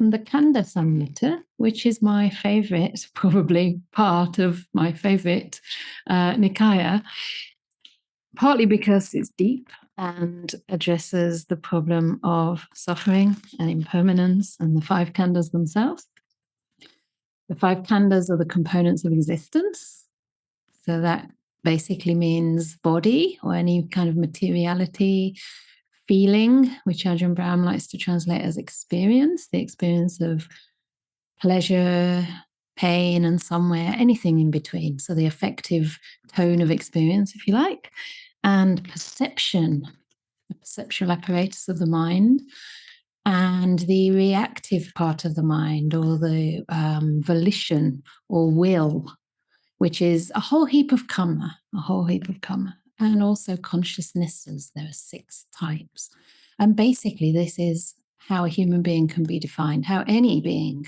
from the Khandhasamyutta, which is my favorite, probably part of my favorite Nikaya, partly because it's deep and addresses the problem of suffering and impermanence and the 5 khandas themselves. The 5 khandas are the components of existence. So that basically means body or any kind of materiality, feeling, which Ajahn Brahm likes to translate as experience, the experience of pleasure, pain, and somewhere, anything in between. So the affective tone of experience, if you like, and perception, the perceptual apparatus of the mind, and the reactive part of the mind, or the volition or will, which is a whole heap of karma, and also consciousnesses. There are 6 types. And basically, this is how a human being can be defined, how any being,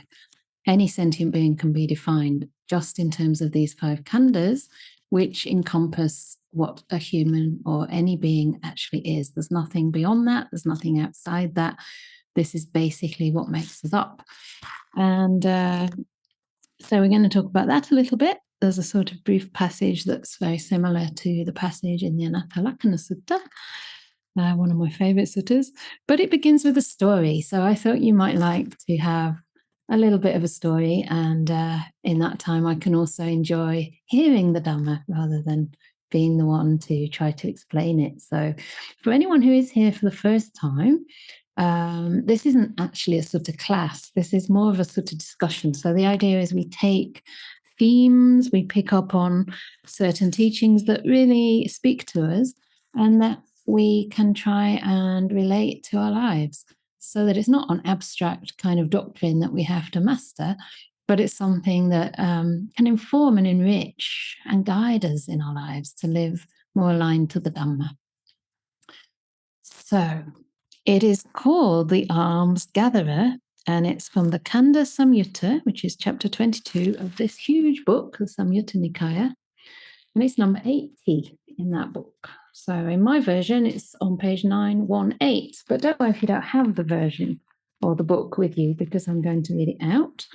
any sentient being can be defined, just in terms of these 5 khandas, which encompass what a human or any being actually is. There's nothing beyond that. There's nothing outside that. This is basically what makes us up. And so we're going to talk about that a little bit. There's a sort of brief passage that's very similar to the passage in the Anatalakkhana Sutta, one of my favorite suttas, but it begins with a story. So I thought you might like to have a little bit of a story, and in that time I can also enjoy hearing the Dhamma rather than being the one to try to explain it. So for anyone who is here for the first time, this isn't actually a sutta class. This is more of a sutta discussion. So the idea is we take themes, we pick up on certain teachings that really speak to us and that we can try and relate to our lives, so that it's not an abstract kind of doctrine that we have to master, but it's something that can inform and enrich and guide us in our lives to live more aligned to the Dhamma. So it is called the Alms-Gatherer, and it's from the Khandhasamyutta, which is chapter 22 of this huge book, the Samyutta Nikaya, and it's number 80 in that book. So in my version, it's on page 918, but don't worry if you don't have the version or the book with you, because I'm going to read it out.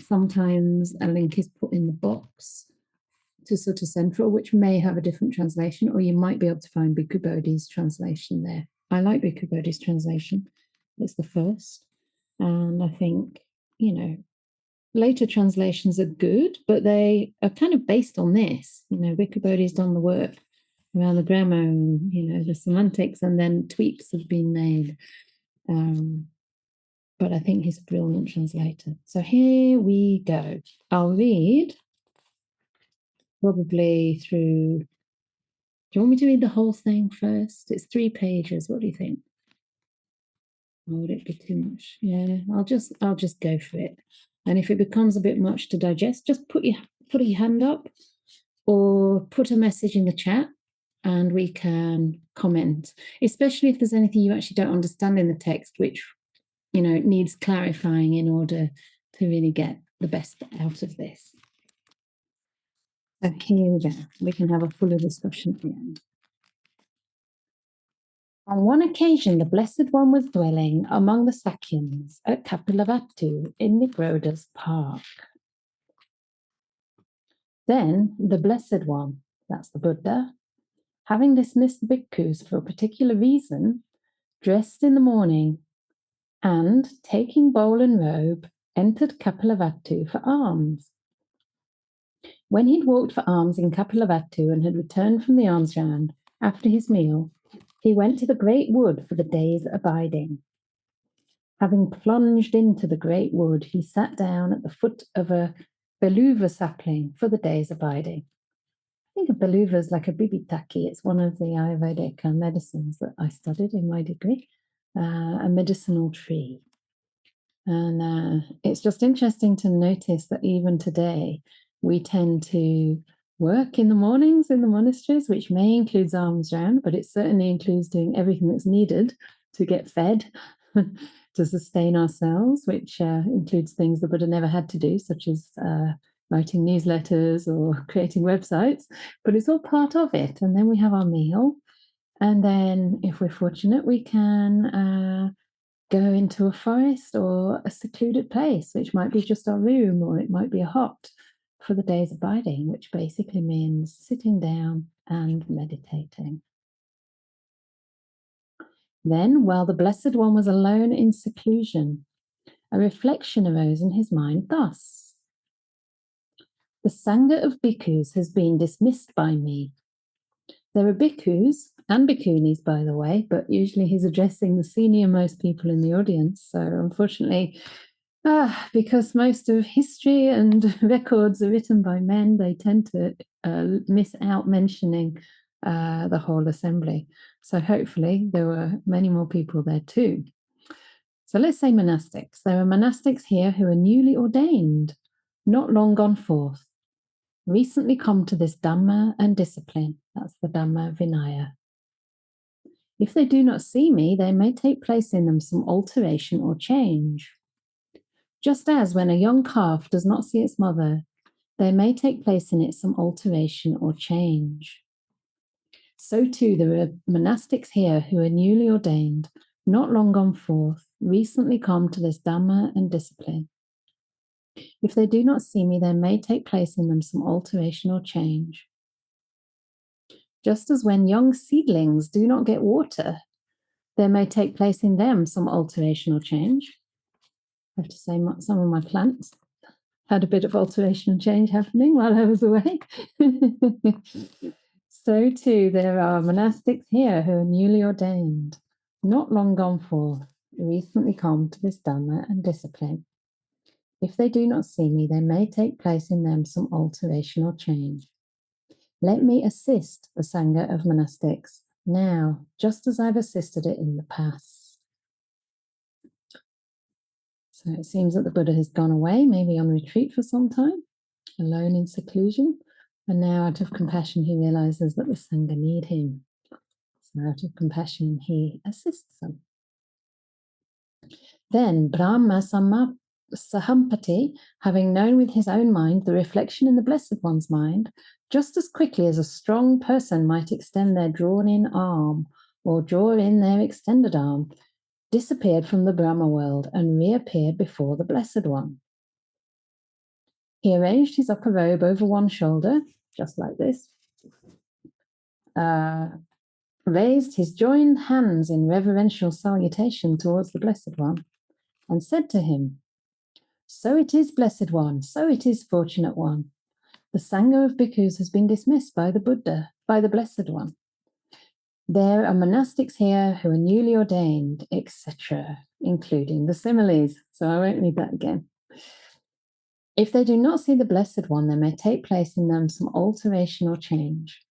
Sometimes a link is put in the box to Sutta Central, which may have a different translation, or you might be able to find Bhikkhu Bodhi's translation there. I like Bhikkhu Bodhi's translation. It's the first. And I think, later translations are good, but they are kind of based on this. Bhikkhu Bodhi's done the work around the grammar and, the semantics, and then tweaks have been made. But I think he's a brilliant translator. So here we go. I'll read probably through. Do you want me to read the whole thing first? It's 3 pages. What do you think? Or would it be too much? Yeah, I'll just go for it. And if it becomes a bit much to digest, just put your hand up or put a message in the chat and we can comment, especially if there's anything you actually don't understand in the text, which, needs clarifying in order to really get the best out of this. So here we go. We can have a fuller discussion at the end. On one occasion, the Blessed One was dwelling among the Sakyans at Kapilavatthu in Nigroda's park. Then the Blessed One, that's the Buddha, having dismissed the bhikkhus for a particular reason, dressed in the morning and, taking bowl and robe, entered Kapilavatthu for alms. When he'd walked for alms in Kapilavatthu and had returned from the alms round after his meal, he went to the great wood for the day's abiding. Having plunged into the great wood, he sat down at the foot of a beluva sapling for the day's abiding. I think a beluva is like a bibitaki. It's one of the Ayurvedic medicines that I studied in my degree, a medicinal tree. And it's just interesting to notice that even today, we tend to work in the mornings in the monasteries, which may include alms round, but it certainly includes doing everything that's needed to get fed, to sustain ourselves, which includes things the Buddha never had to do, such as writing newsletters or creating websites, but it's all part of it. And then we have our meal. And then if we're fortunate, we can go into a forest or a secluded place, which might be just our room, or it might be a hut for the day's abiding, which basically means sitting down and meditating. Then, while the Blessed One was alone in seclusion, a reflection arose in his mind thus: the Sangha of bhikkhus has been dismissed by me. There are bhikkhus and bhikkhunis, by the way, but usually he's addressing the senior most people in the audience. So unfortunately, because most of history and records are written by men, they tend to miss out mentioning the whole assembly. So hopefully there were many more people there too. So let's say monastics. There are monastics here who are newly ordained, not long gone forth, recently come to this Dhamma and discipline. That's the Dhamma Vinaya. If they do not see me, there may take place in them some alteration or change. Just as when a young calf does not see its mother, there may take place in it some alteration or change. So too, there are monastics here who are newly ordained, not long gone forth, recently come to this Dhamma and discipline. If they do not see me, there may take place in them some alteration or change. Just as when young seedlings do not get water, there may take place in them some alteration or change. I have to say, some of my plants had a bit of alteration and change happening while I was away. So too, there are monastics here who are newly ordained, not long gone forth, recently come to this Dhamma and discipline. If they do not see me, there may take place in them some alteration or change. Let me assist the Sangha of monastics now, just as I've assisted it in the past. So it seems that the Buddha has gone away, maybe on retreat for some time, alone in seclusion. And now, out of compassion, he realizes that the Sangha need him. So out of compassion, he assists them. Then Brahma Sahampati, having known with his own mind the reflection in the Blessed One's mind, just as quickly as a strong person might extend their drawn-in arm or draw in their extended arm, disappeared from the Brahma world and reappeared before the Blessed One. He arranged his upper robe over one shoulder, just like this, raised his joined hands in reverential salutation towards the Blessed One, and said to him, "So it is, Blessed One, so it is, Fortunate One. The Sangha of bhikkhus has been dismissed by the Buddha, by the Blessed One. There are monastics here who are newly ordained, etc., including the similes." So I won't read that again. If they do not see the Blessed One, there may take place in them some alteration or change.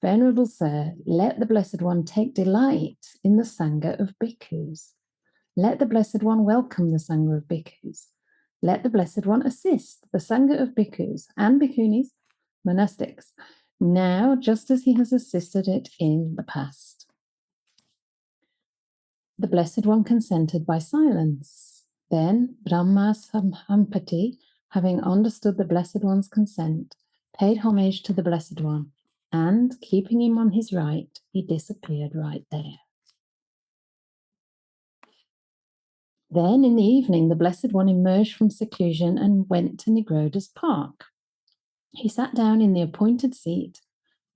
Venerable Sir, let the Blessed One take delight in the Sangha of bhikkhus. Let the Blessed One welcome the Sangha of bhikkhus. Let the Blessed One assist the Sangha of bhikkhus and bhikkhunis, monastics, now just as he has assisted it in the past. The Blessed One consented by silence. Then Brahma Sahampati, having understood the Blessed One's consent, paid homage to the Blessed One, and, keeping him on his right, he disappeared right there. Then, in the evening, the Blessed One emerged from seclusion and went to Nigroda's park. He sat down in the appointed seat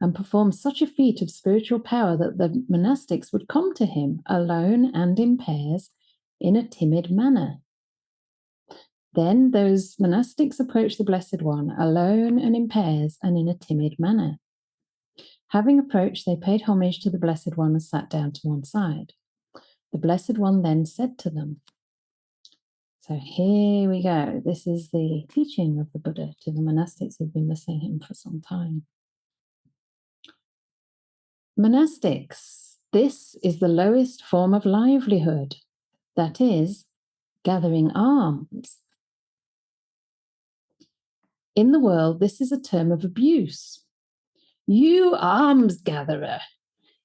and performed such a feat of spiritual power that the monastics would come to him, alone and in pairs, in a timid manner. Then those monastics approached the Blessed One, alone and in pairs and in a timid manner. Having approached, they paid homage to the Blessed One and sat down to one side. The Blessed One then said to them, so here we go. This is the teaching of the Buddha to the monastics who've been listening to him for some time. Monastics, this is the lowest form of livelihood, that is, gathering alms. In the world, this is a term of abuse. You alms-gatherer,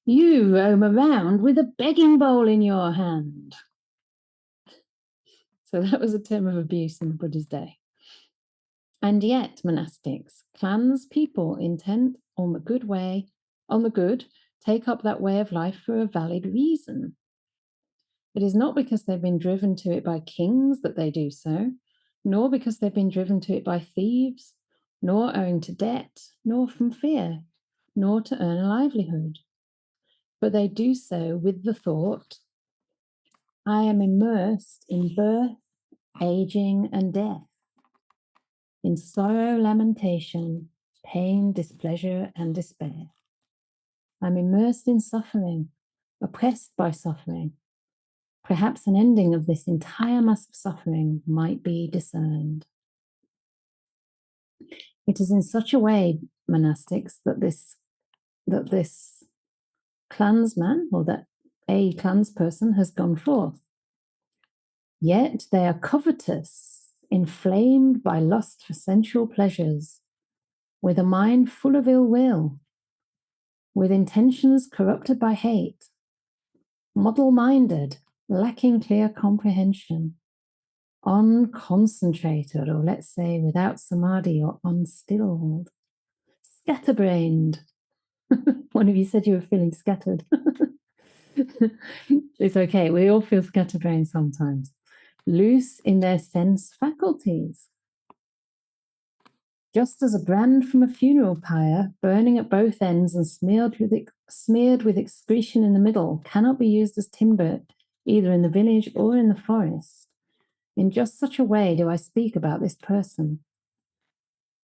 you roam around with a begging bowl in your hand. So that was a term of abuse in the Buddha's day. And yet, monastics, clans, people intent on the good, take up that way of life for a valid reason. It is not because they've been driven to it by kings that they do so, nor because they've been driven to it by thieves, nor owing to debt, nor from fear, nor to earn a livelihood. But they do so with the thought, I am immersed in birth, aging, and death, in sorrow, lamentation, pain, displeasure, and despair. I'm immersed in suffering, oppressed by suffering. Perhaps an ending of this entire mass of suffering might be discerned. It is in such a way, monastics, that this clansman, or that a clansperson, has gone forth. Yet they are covetous, inflamed by lust for sensual pleasures, with a mind full of ill will, with intentions corrupted by hate, muddle-minded, lacking clear comprehension, unconcentrated, or let's say without samadhi, or unstilled, scatterbrained. One of you said you were feeling scattered. It's okay, we all feel scatterbrained sometimes. Loose in their sense faculties. Just as a brand from a funeral pyre, burning at both ends and smeared with excretion in the middle, cannot be used as timber either in the village or in the forest. In just such a way do I speak about this person.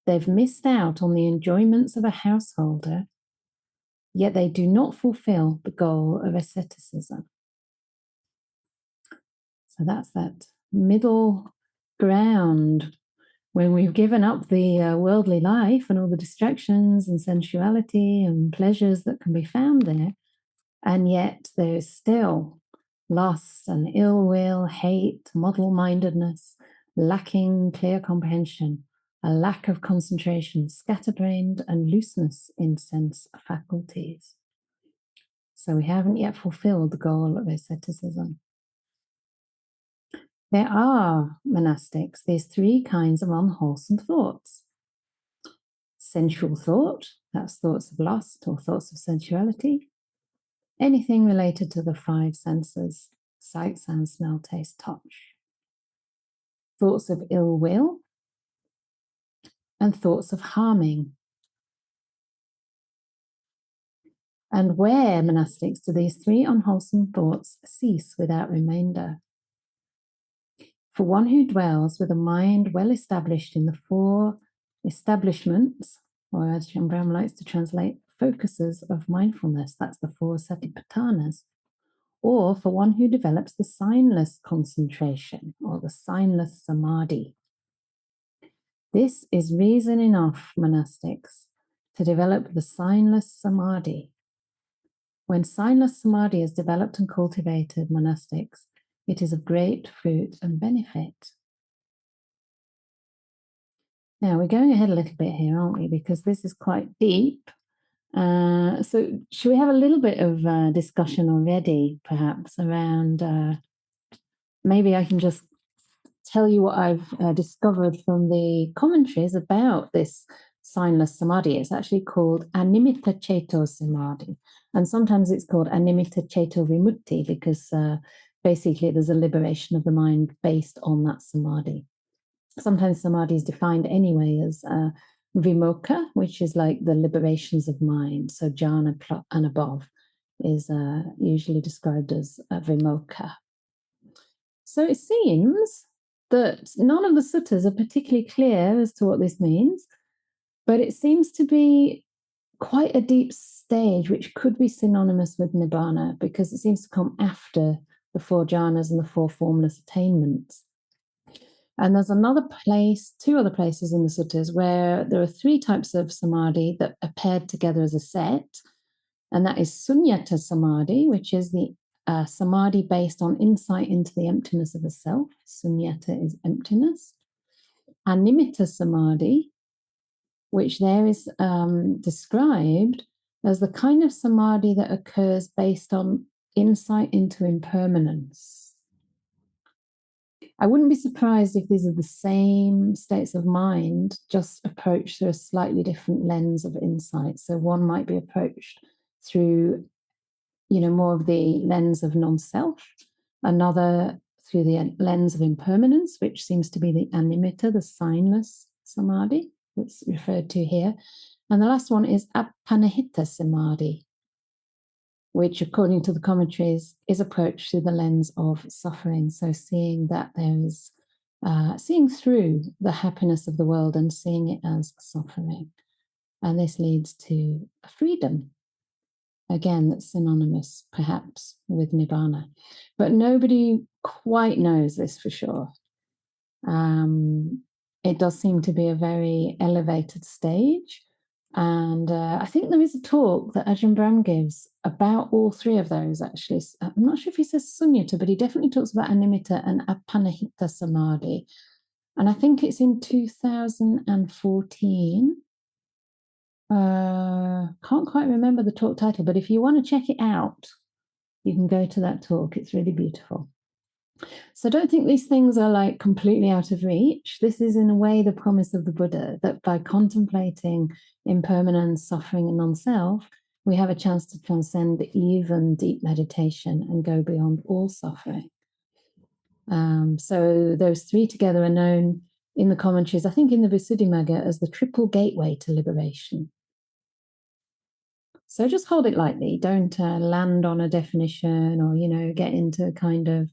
They've missed out on the enjoyments of a householder, yet they do not fulfill the goal of asceticism. So that's that middle ground when we've given up the worldly life and all the distractions and sensuality and pleasures that can be found there, and yet there's still lust and ill will, hate, muddle-mindedness, lacking clear comprehension, a lack of concentration, scatterbrained, and looseness in sense faculties. So we haven't yet fulfilled the goal of asceticism. There are, monastics, these three kinds of unwholesome thoughts. Sensual thought, that's thoughts of lust or thoughts of sensuality. Anything related to the five senses, sight, sound, smell, taste, touch. Thoughts of ill will and thoughts of harming. And where, monastics, do these three unwholesome thoughts cease without remainder? For one who dwells with a mind well established in the four establishments, or as Shambram likes to translate, focuses of mindfulness, that's the four satipatthanas, or for one who develops the signless concentration, or the signless samadhi. This is reason enough, monastics, to develop the signless samadhi. When signless samadhi is developed and cultivated, monastics, it is of great fruit and benefit. Now, we're going ahead a little bit here, aren't we? Because this is quite deep. So should we have a little bit of discussion already, perhaps, around... maybe I can just tell you what I've discovered from the commentaries about this signless samadhi. It's actually called animitta ceto samadhi. And sometimes it's called animitta ceto vimutti because basically there's a liberation of the mind based on that samadhi. Sometimes samadhi is defined anyway as vimokkha, which is like the liberations of mind. So jhana and above is usually described as vimokkha. So it seems that none of the suttas are particularly clear as to what this means, but it seems to be quite a deep stage, which could be synonymous with nibbana, because it seems to come after the four jhanas and the four formless attainments. And there's another place, two other places in the suttas where there are three types of samadhi that are paired together as a set, and that is sunyata samadhi, which is the samadhi based on insight into the emptiness of the self. Sunyata is emptiness. And nimitta samadhi, which there is described as the kind of samadhi that occurs based on insight into impermanence. I wouldn't be surprised if these are the same states of mind, just approached through a slightly different lens of insight. So one might be approached through, more of the lens of non-self, Another through the lens of impermanence, which seems to be the animitta, the signless samadhi that's referred to here. And the last one is appanihita samadhi, which, according to the commentaries, is approached through the lens of suffering. So seeing that there is, seeing through the happiness of the world and seeing it as suffering. And this leads to a freedom, again, that's synonymous, perhaps, with nibbana. But nobody quite knows this for sure. It does seem to be a very elevated stage. And I think there is a talk that Ajahn Brahm gives about all three of those, actually. I'm not sure if he says sunyata, but he definitely talks about animitta and appanihita samadhi. And I think it's in 2014. Can't quite remember the talk title, but if you want to check it out, you can go to that talk. It's really beautiful. So don't think these things are like completely out of reach. This is in a way the promise of the Buddha, that by contemplating impermanence, suffering, and non-self, we have a chance to transcend even deep meditation and go beyond all suffering. So those three together are known in the commentaries, I think in the Visuddhimagga, as the triple gateway to liberation. So just hold it lightly. Don't land on a definition or, get into kind of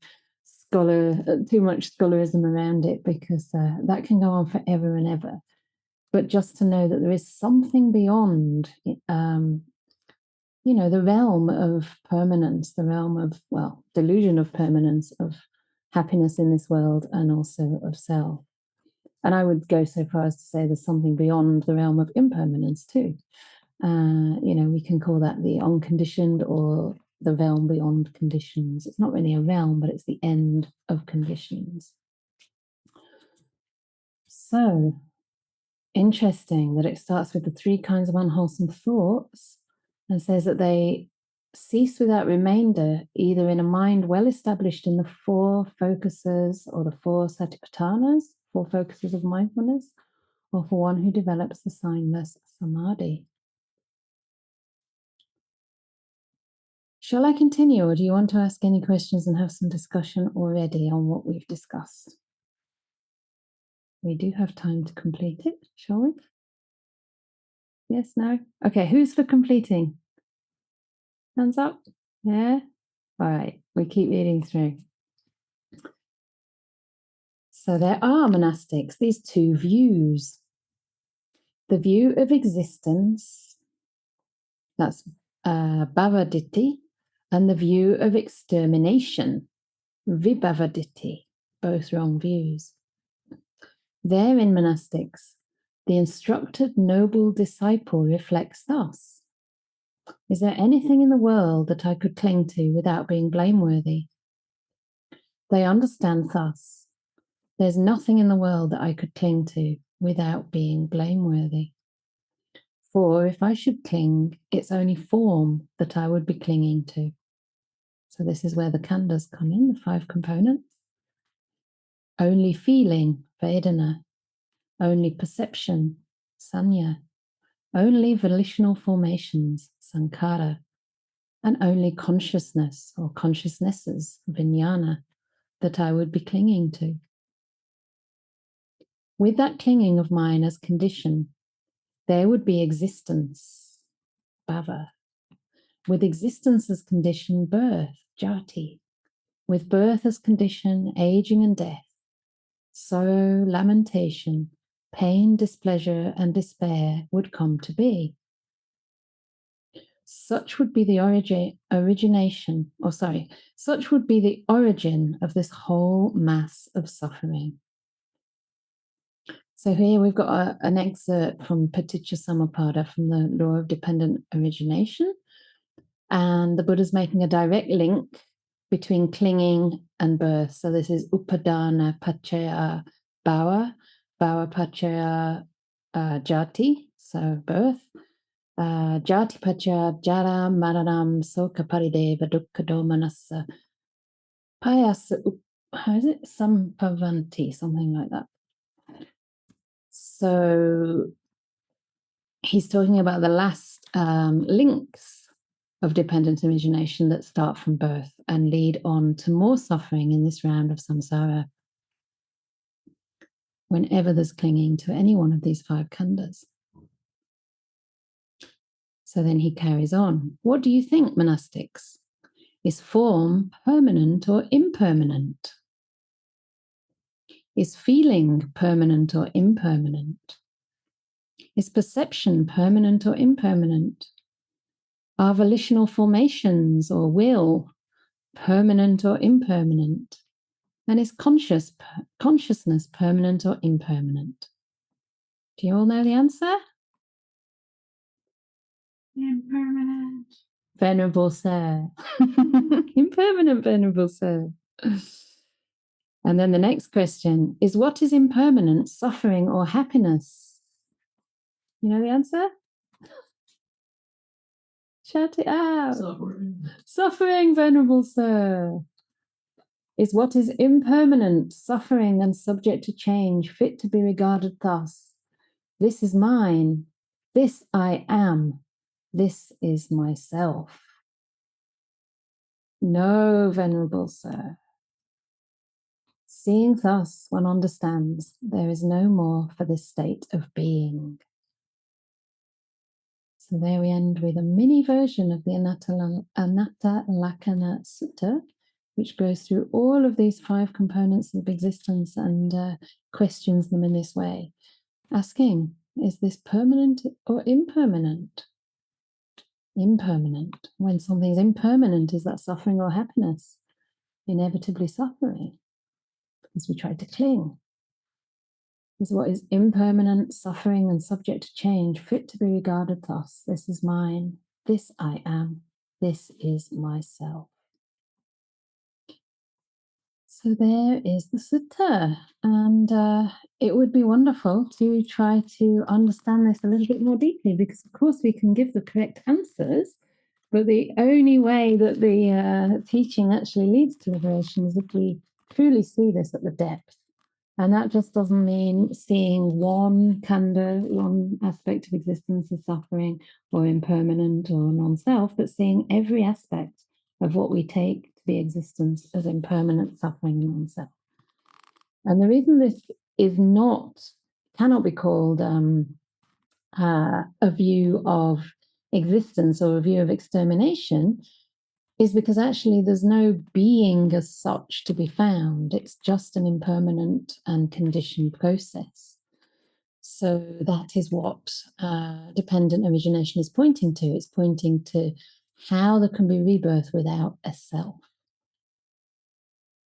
too much scholarism around it, because that can go on forever and ever. But just to know that there is something beyond, the realm of permanence, the realm of, delusion of permanence, of happiness in this world, and also of self. And I would go so far as to say there's something beyond the realm of impermanence too. We can call that the unconditioned or the realm beyond conditions. It's not really a realm, but it's the end of conditions. So interesting that it starts with the three kinds of unwholesome thoughts and says that they cease without remainder, either in a mind well established in the four focuses or the four satipatthanas, four focuses of mindfulness, or for one who develops the signless samadhi. Shall I continue, or do you want to ask any questions and have some discussion already on what we've discussed? We do have time to complete it, shall we? Yes, no? Okay, who's for completing? Hands up? Yeah? All right, we keep reading through. So there are monastics, these two views. The view of existence, that's bhavaditti, and the view of extermination, vibhavaditti, both wrong views. There in monastics, the instructed noble disciple reflects thus: is there anything in the world that I could cling to without being blameworthy? They understand thus: there's nothing in the world that I could cling to without being blameworthy. For if I should cling, it's only form that I would be clinging to. So this is where the khandas come in, the 5 components. Only feeling, vedana. Only perception, sanya. Only volitional formations, sankhara. And only consciousness or consciousnesses, vijnana, that I would be clinging to. With that clinging of mine as condition, there would be existence, bhava. With existence as condition, birth, jati. With birth as condition, aging and death. Sorrow, lamentation, pain, displeasure, and despair would come to be. Such would be the such would be the origin of this whole mass of suffering. So here we've got an excerpt from Paticca Samuppada, from the law of dependent origination. And the Buddha's making a direct link between clinging and birth. So this is upadana paccaya bhava, bhava paccaya jati, so birth. Jati paccaya jara maranam soka parideva dukkha domanassa payasa how is it? Sampavanti, something like that. So he's talking about the last links of dependent origination that start from birth and lead on to more suffering in this round of samsara whenever there's clinging to any one of these 5 khandas. So then he carries on. What do you think, monastics? Is form permanent or impermanent? Is feeling permanent or impermanent? Is perception permanent or impermanent? Are volitional formations or will permanent or impermanent? And is consciousness permanent or impermanent? Do you all know the answer? Impermanent. Venerable Sir. Impermanent, Venerable Sir. And then the next question is, what is impermanent, suffering or happiness? You know the answer? Shout it out. Suffering. Suffering, Venerable Sir. Is what is impermanent, suffering and subject to change, fit to be regarded thus. This is mine. This I am. This is myself. No, Venerable Sir. Seeing thus, one understands there is no more for this state of being. So there we end with a mini version of the Anatta Lakkhana Sutta, which goes through all of these 5 components of existence and questions them in this way, asking, is this permanent or impermanent? Impermanent. When something's impermanent, is that suffering or happiness? Inevitably suffering, because we try to cling. Is what is impermanent, suffering and subject to change, fit to be regarded thus. This is mine. This I am. This is myself. So there is the sutta, and it would be wonderful to try to understand this a little bit more deeply, because of course we can give the correct answers, but the only way that the teaching actually leads to liberation is if we truly see this at the depth. And that just doesn't mean seeing one khanda, one aspect of existence as suffering or impermanent or non-self, but seeing every aspect of what we take to be existence as impermanent, suffering, and non-self. And the reason this is cannot be called a view of existence or a view of extermination is because actually there's no being as such to be found. It's just an impermanent and conditioned process. So that is what dependent origination is pointing to. It's pointing to how there can be rebirth without a self.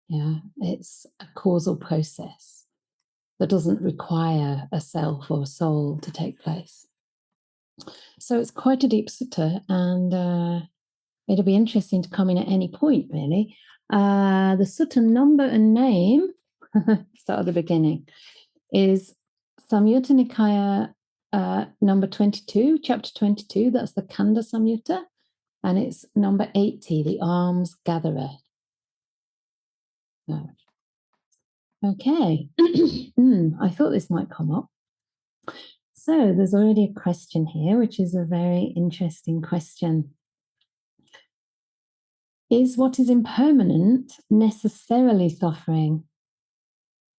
Yeah, it's a causal process that doesn't require a self or a soul to take place. So it's quite a deep sutta, and it'll be interesting to come in at any point, really. The sutta number and name, start at the beginning, is Samyutta Nikaya number 22, chapter 22, that's the Khandhasamyutta, and it's number 80, the Alms-Gatherer. Okay, I thought this might come up. So there's already a question here, which is a very interesting question. Is what is impermanent necessarily suffering?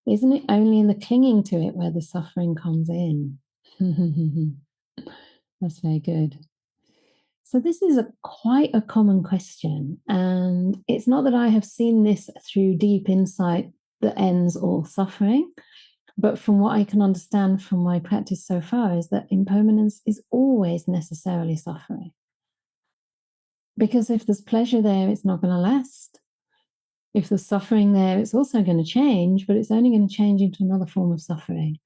Isn't it only in the clinging to it where the suffering comes in? That's very good. So this is quite a common question, and it's not that I have seen this through deep insight that ends all suffering, but from what I can understand from my practice so far is that impermanence is always necessarily suffering. Because if there's pleasure there, it's not going to last. If there's suffering there, it's also going to change, but it's only going to change into another form of suffering.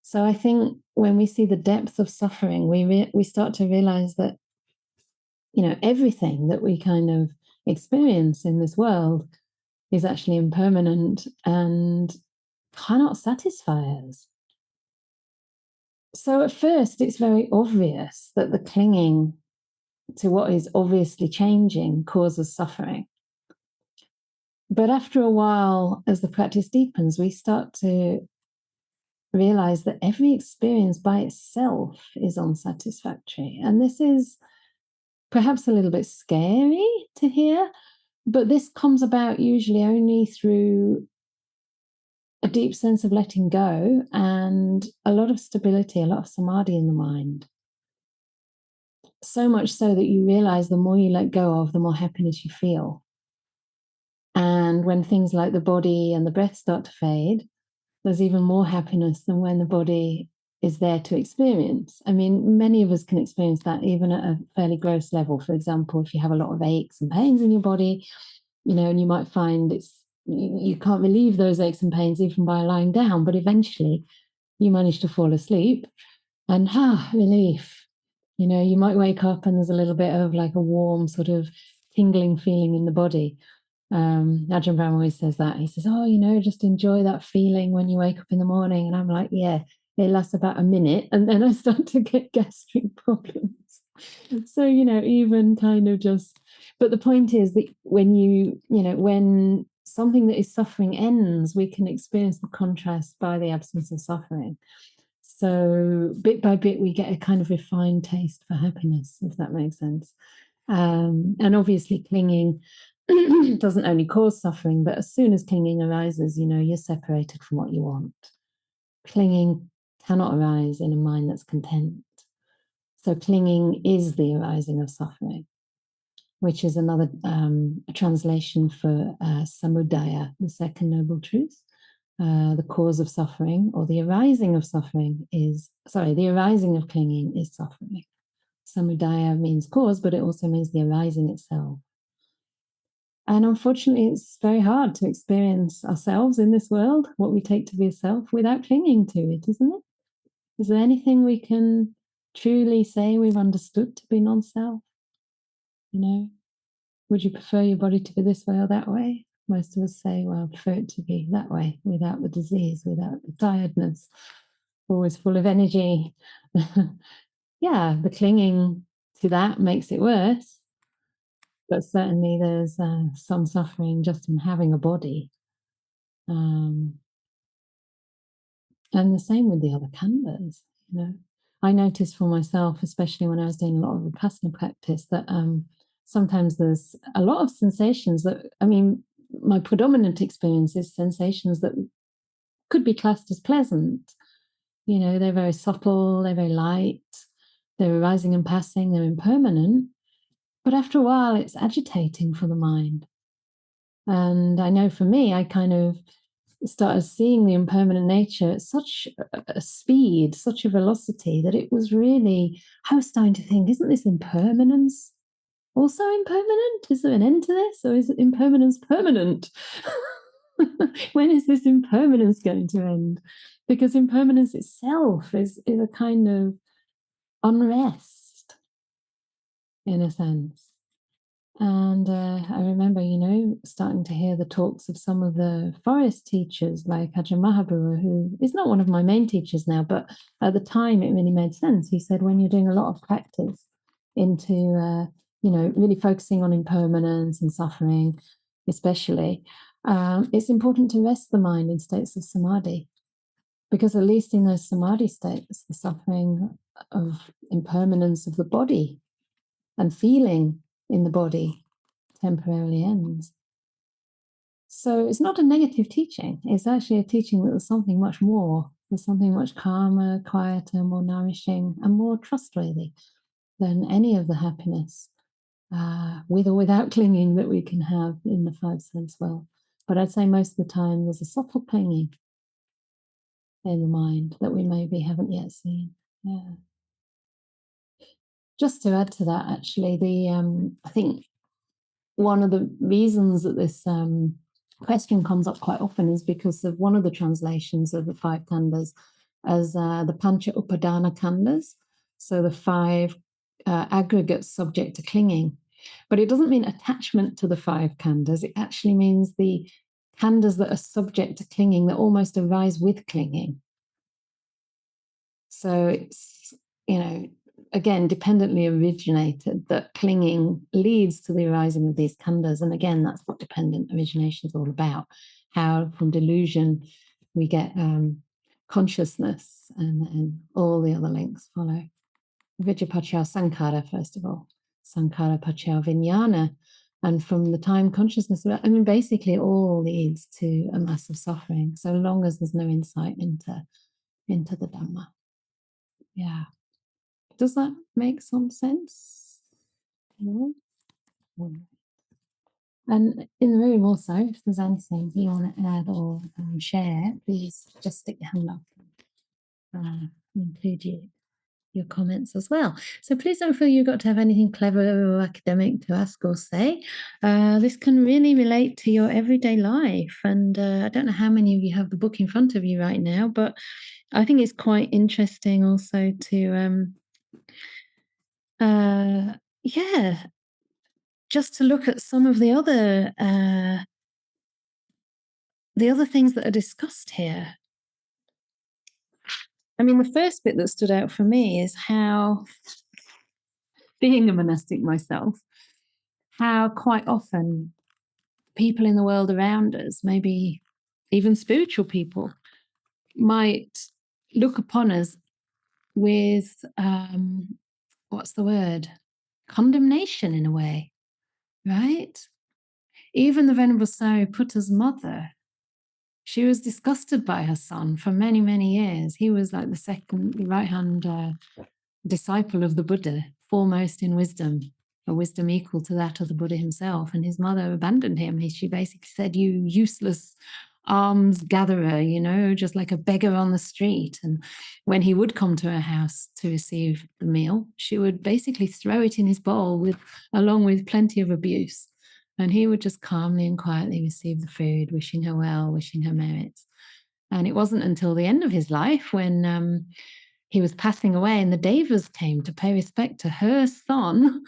So I think when we see the depth of suffering, we start to realize that, everything that we kind of experience in this world is actually impermanent and cannot satisfy us. So at first, it's very obvious that the clinging to what is obviously changing causes suffering. But after a while, as the practice deepens, we start to realize that every experience by itself is unsatisfactory. And this is perhaps a little bit scary to hear, but this comes about usually only through a deep sense of letting go and a lot of stability, a lot of samadhi in the mind. So much so that you realize the more you let go of, the more happiness you feel. And when things like the body and the breath start to fade, there's even more happiness than when the body is there to experience. I mean, many of us can experience that even at a fairly gross level. For example, if you have a lot of aches and pains in your body, and you might find you can't relieve those aches and pains even by lying down, but eventually you manage to fall asleep and relief. You might wake up and there's a little bit of like a warm sort of tingling feeling in the body. Ajahn Brahm always says that. He says, just enjoy that feeling when you wake up in the morning. And I'm like, yeah, it lasts about a minute and then I start to get gastric problems. So, even kind of just, but the point is that when something that is suffering ends, we can experience the contrast by the absence of suffering. So bit by bit, we get a kind of refined taste for happiness, if that makes sense. And obviously clinging doesn't only cause suffering, but as soon as clinging arises, you're separated from what you want. Clinging cannot arise in a mind that's content. So clinging is the arising of suffering, which is another translation for samudaya, the second noble truth. The cause of suffering, or the arising of suffering the arising of clinging is suffering. Samudaya means cause, but it also means the arising itself. And unfortunately, it's very hard to experience ourselves in this world, what we take to be a self, without clinging to it, isn't it? Is there anything we can truly say we've understood to be non-self? Would you prefer your body to be this way or that way? Most of us say, well, I prefer it to be that way, without the disease, without the tiredness, always full of energy. Yeah, the clinging to that makes it worse. But certainly there's some suffering just in having a body. And the same with the other khandas, I noticed for myself, especially when I was doing a lot of Vipassana practice, that sometimes there's a lot of sensations my predominant experience is sensations that could be classed as pleasant. They're very subtle, they're very light, they're arising and passing, they're impermanent. But after a while, it's agitating for the mind. And I know for me, I kind of started seeing the impermanent nature at such a speed, such a velocity, that it was really, I was starting to think, isn't this impermanence also impermanent? Is there an end to this, or is impermanence permanent? When is this impermanence going to end? Because impermanence itself is a kind of unrest, in a sense. And I remember, starting to hear the talks of some of the forest teachers, like Ajahn Mahabura, who is not one of my main teachers now, but at the time it really made sense. He said, when you're doing a lot of practice into really focusing on impermanence and suffering, especially, it's important to rest the mind in states of samadhi, because at least in those samadhi states, the suffering of impermanence of the body and feeling in the body temporarily ends. So it's not a negative teaching. It's actually a teaching that there's something much more. There's something much calmer, quieter, more nourishing, and more trustworthy than any of the happiness, with or without clinging, that we can have in the five sense world. But I'd say most of the time there's a subtle clinging in the mind that we maybe haven't yet seen. Yeah. Just to add to that, actually, I think one of the reasons that this question comes up quite often is because of one of the translations of the five khandas as the Pancha Upadana khandas, so the five aggregates subject to clinging. But it doesn't mean attachment to the five khandas. It actually means the khandas that are subject to clinging, that almost arise with clinging. So it's, again, dependently originated, that clinging leads to the arising of these khandas. And again, that's what dependent origination is all about. How from delusion we get consciousness, and all the other links follow. Vijapacchaya sankhara, first of all. Sankhara Paccaya Vijnana. And from the time consciousness, I mean, basically it all leads to a massive suffering, so long as there's no insight into the Dhamma. Yeah. Does that make some sense? Yeah. And in the room also, if there's anything you want to add or share, please just stick your hand up and include your comments as well. So please don't feel you've got to have anything clever or academic to ask or say. This can really relate to your everyday life. And I don't know how many of you have the book in front of you right now, but I think it's quite interesting also to, just to look at some of the other things that are discussed here. I mean, the first bit that stood out for me is how, being a monastic myself, how quite often people in the world around us, maybe even spiritual people, might look upon us with, what's the word? Condemnation in a way, right? Even the Venerable Sariputta's mother, she was disgusted by her son for many, many years. He was like the second right-hand disciple of the Buddha, foremost in wisdom, a wisdom equal to that of the Buddha himself. And his mother abandoned him. She basically said, "You useless alms-gatherer, you know, just like a beggar on the street." And when he would come to her house to receive the meal, she would basically throw it in his bowl along with plenty of abuse. And he would just calmly and quietly receive the food, wishing her well, wishing her merits. And it wasn't until the end of his life when he was passing away and the Devas came to pay respect to her son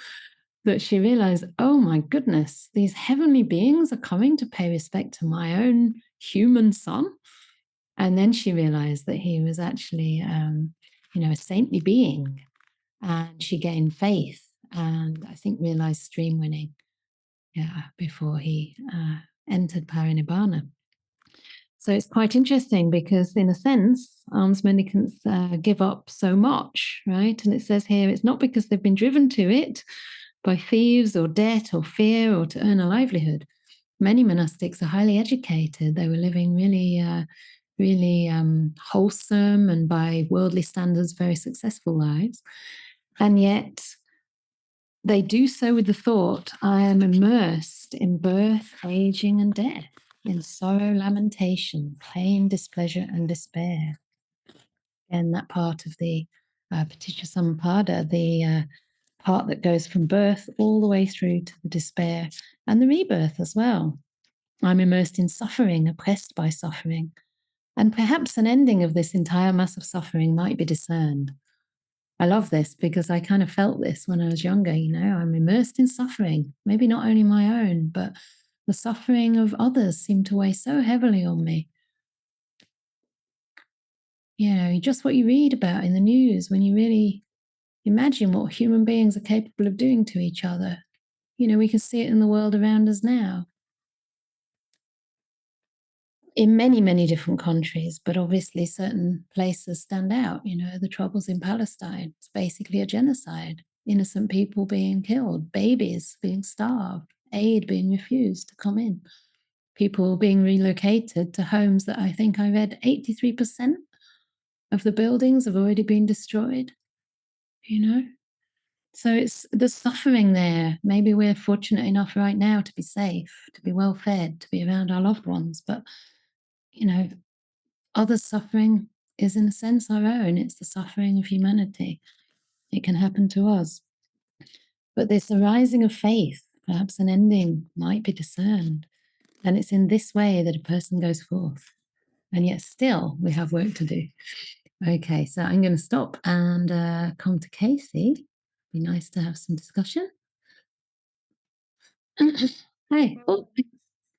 that she realized, oh my goodness, these heavenly beings are coming to pay respect to my own human son. And then she realized that he was actually, a saintly being. And she gained faith and I think realized stream winning. Before he entered Parinibbana. So it's quite interesting because, in a sense, alms mendicants give up so much, right? And it says here it's not because they've been driven to it by thieves or debt or fear or to earn a livelihood. Many monastics are highly educated. They were living really, really wholesome and, by worldly standards, very successful lives. And yet they do so with the thought, I am immersed in birth, aging, and death, in sorrow, lamentation, pain, displeasure, and despair. And that part of the Paticcasamuppada, the part that goes from birth all the way through to the despair and the rebirth as well. I'm immersed in suffering, oppressed by suffering. And perhaps an ending of this entire mass of suffering might be discerned. I love this because I kind of felt this when I was younger, I'm immersed in suffering, maybe not only my own, but the suffering of others seemed to weigh so heavily on me. Just what you read about in the news, when you really imagine what human beings are capable of doing to each other. We can see it in the world around us now. In many, many different countries, but obviously certain places stand out. The troubles in Palestine, it's basically a genocide. Innocent people being killed, babies being starved, aid being refused to come in, people being relocated to homes that I think I read 83% of the buildings have already been destroyed, So it's the suffering there. Maybe we're fortunate enough right now to be safe, to be well fed, to be around our loved ones, but others' suffering is, in a sense, our own. It's the suffering of humanity. It can happen to us. But this arising of faith, perhaps an ending might be discerned. And it's in this way that a person goes forth. And yet still, we have work to do. Okay, so I'm going to stop and come to Casey. Be nice to have some discussion. Hi. Oh,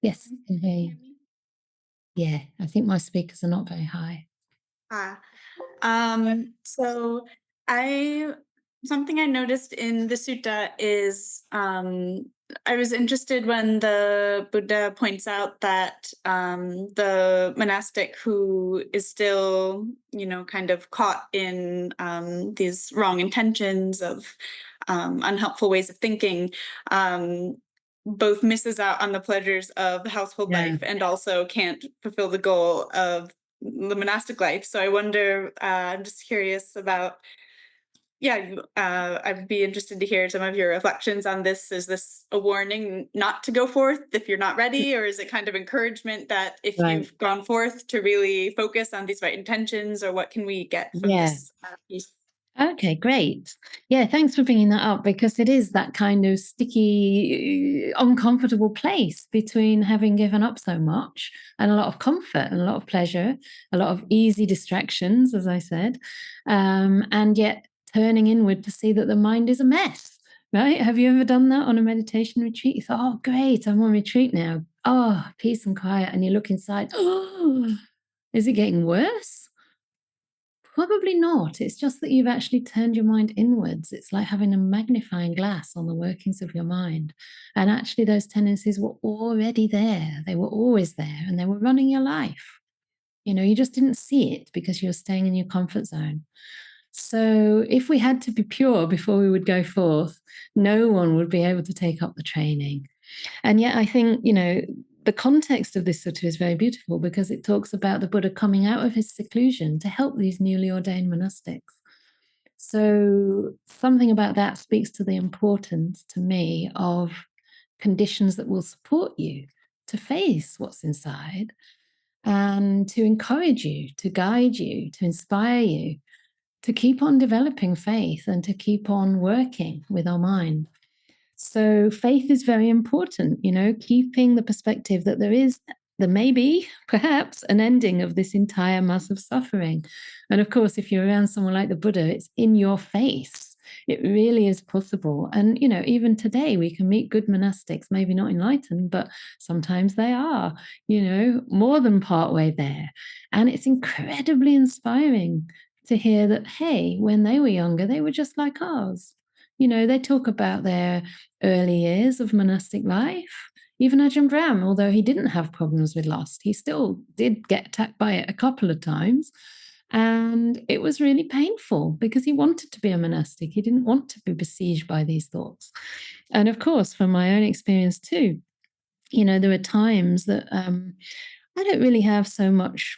yes, I can hear you. Yeah, I think my speakers are not very high. So something I noticed in the sutta is I was interested when the Buddha points out that the monastic who is still, kind of caught in these wrong intentions of unhelpful ways of thinking, both misses out on the pleasures of household life and also can't fulfill the goal of the monastic life. So I wonder, I'm just curious about, I'd be interested to hear some of your reflections on this. Is this a warning not to go forth if you're not ready, or is it kind of encouragement that if Right. you've gone forth to really focus on these right intentions, or what can we get from Yeah. this piece? Okay, great. Yeah, thanks for bringing that up, because it is that kind of sticky, uncomfortable place between having given up so much and a lot of comfort and a lot of pleasure, a lot of easy distractions, as I said, and yet turning inward to see that the mind is a mess, right? Have you ever done that on a meditation retreat? You thought, oh, great, I'm on retreat now. Oh, peace and quiet. And you look inside, oh, is it getting worse? Probably not. It's just that you've actually turned your mind inwards. It's like having a magnifying glass on the workings of your mind. And actually, those tendencies were already there. They were always there and they were running your life. You just didn't see it because you were staying in your comfort zone. So, if we had to be pure before we would go forth, no one would be able to take up the training. And yet, I think, the context of this sutta is very beautiful because it talks about the Buddha coming out of his seclusion to help these newly ordained monastics. So, something about that speaks to the importance to me of conditions that will support you to face what's inside and to encourage you, to guide you, to inspire you, to keep on developing faith and to keep on working with our mind. So faith is very important, keeping the perspective that there may be perhaps an ending of this entire mass of suffering. And of course, if you're around someone like the Buddha, it's in your face. It really is possible. And, even today we can meet good monastics, maybe not enlightened, but sometimes they are, more than partway there. And it's incredibly inspiring to hear that, hey, when they were younger, they were just like us. They talk about their early years of monastic life. Even Ajahn Brahm, although he didn't have problems with lust, he still did get attacked by it a couple of times. And it was really painful because he wanted to be a monastic. He didn't want to be besieged by these thoughts. And of course, from my own experience too, there are times that I don't really have so much,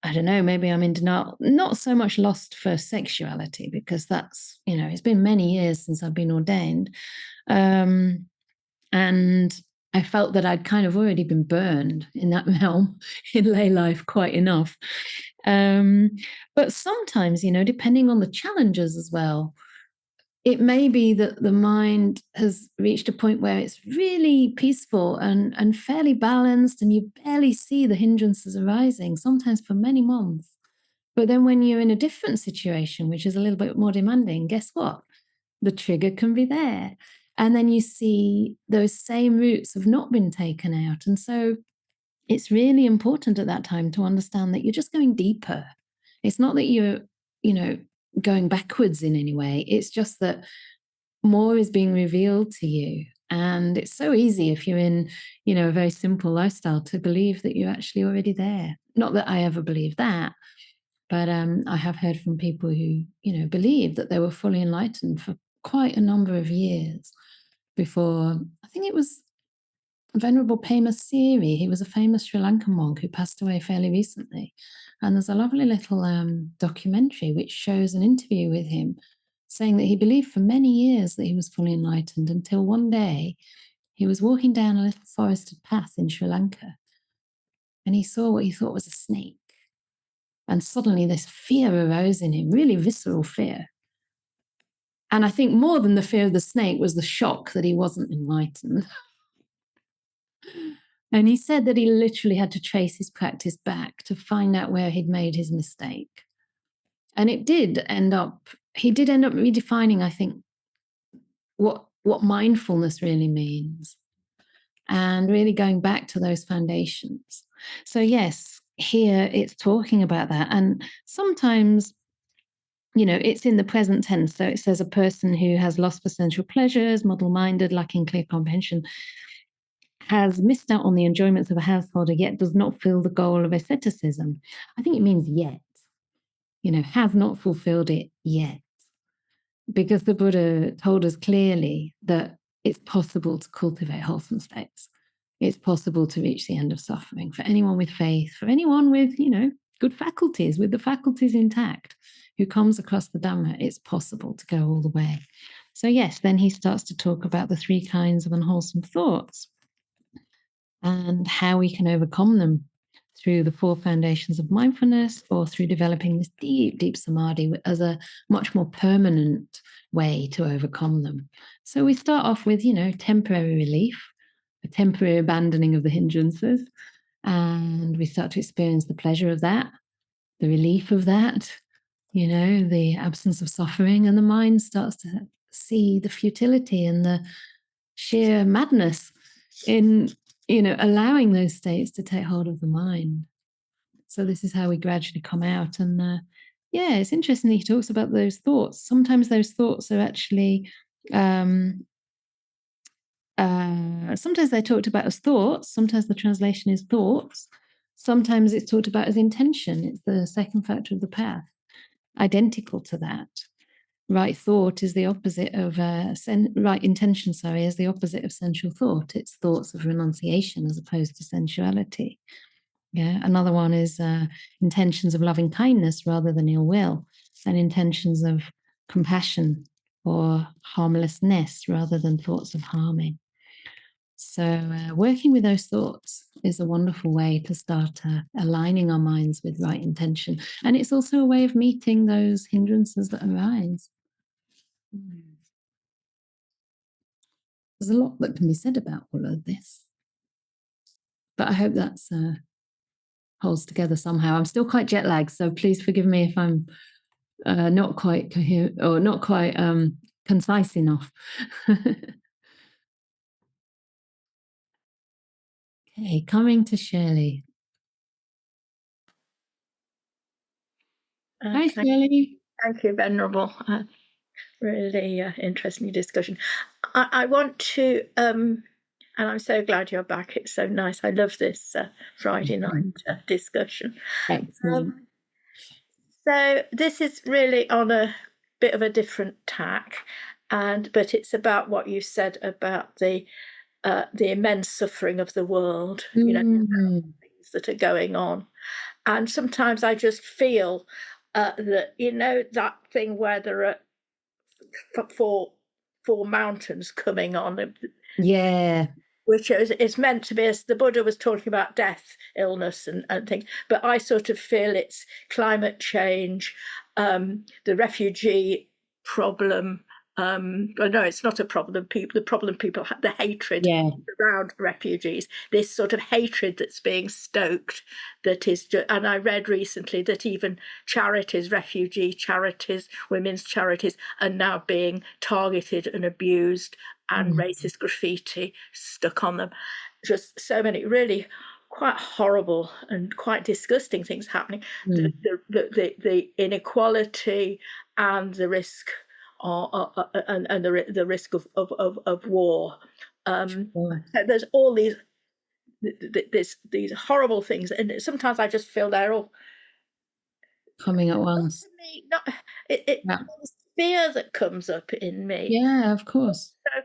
I don't know, maybe I'm in denial, not so much lust for sexuality, because that's, it's been many years since I've been ordained. And I felt that I'd kind of already been burned in that realm in lay life quite enough. But sometimes, depending on the challenges as well, it may be that the mind has reached a point where it's really peaceful and fairly balanced, and you barely see the hindrances arising, sometimes for many months. But then when you're in a different situation, which is a little bit more demanding, guess what? The trigger can be there. And then you see those same roots have not been taken out. And so it's really important at that time to understand that you're just going deeper. It's not that you're, going backwards in any way. It's just that more is being revealed to you. And it's so easy if you're in, a very simple lifestyle to believe that you're actually already there. Not that I ever believed that, but I have heard from people who, believe that they were fully enlightened for quite a number of years before. I think it was Venerable Pema Siri. He was a famous Sri Lankan monk who passed away fairly recently. And there's a lovely little documentary which shows an interview with him saying that he believed for many years that he was fully enlightened until one day he was walking down a little forested path in Sri Lanka and he saw what he thought was a snake. And suddenly this fear arose in him, really visceral fear. And I think more than the fear of the snake was the shock that he wasn't enlightened. And he said that he literally had to trace his practice back to find out where he'd made his mistake. And he did end up redefining, I think, what mindfulness really means and really going back to those foundations. So yes, here it's talking about that. And sometimes, it's in the present tense. So it says a person who has lost for sensual pleasures, muddle-minded, lacking clear comprehension, has missed out on the enjoyments of a householder, yet does not feel the goal of asceticism. I think it means yet, has not fulfilled it yet. because the Buddha told us clearly that it's possible to cultivate wholesome states. It's possible to reach the end of suffering for anyone with faith, for anyone with, good faculties, with the faculties intact, who comes across the Dhamma. It's possible to go all the way. So yes, then he starts to talk about the 3 kinds of unwholesome thoughts and how we can overcome them through the 4 foundations of mindfulness, or through developing this deep, deep samadhi as a much more permanent way to overcome them. So we start off with, temporary relief, a temporary abandoning of the hindrances, and we start to experience the pleasure of that, the relief of that, the absence of suffering, and the mind starts to see the futility and the sheer madness in allowing those states to take hold of the mind. So this is how we gradually come out. And it's interesting that he talks about those thoughts. Sometimes those thoughts are actually, sometimes they're talked about as thoughts. Sometimes the translation is thoughts. Sometimes it's talked about as intention. It's the second factor of the path, identical to that. Right thought is the opposite of right intention, is the opposite of sensual thought. It's thoughts of renunciation as opposed to sensuality. Yeah. Another one is intentions of loving kindness rather than ill will, and intentions of compassion or harmlessness rather than thoughts of harming. So working with those thoughts is a wonderful way to start aligning our minds with right intention. And it's also a way of meeting those hindrances that arise. There's a lot that can be said about all of this, but I hope that's holds together somehow. I'm still quite jet lagged, so please forgive me if I'm not quite coherent or not quite concise enough. Okay, coming to Shirley. Hi, Shirley. Thank you, Venerable. Really interesting discussion. I want to, and I'm so glad you're back. It's so nice. I love this Friday night discussion. Excellent. So this is really on a bit of a different tack, but it's about what you said about the immense suffering of the world, things that are going on. And sometimes I just feel that, that thing where there are four mountains coming on. Yeah. Which is meant to be, as the Buddha was talking about death, illness and things. But I sort of feel it's climate change, the refugee problem. Well, no, it's not a problem. The problem people have, the hatred around refugees, this sort of hatred that's being stoked. That is, and I read recently that even charities, refugee charities, women's charities, are now being targeted and abused, and racist graffiti stuck on them. Just so many really quite horrible and quite disgusting things happening. The inequality and the risk. And the risk of war. So there's all these horrible things, and sometimes I just feel they're all coming at once. There's fear that comes up in me. Yeah, of course. So,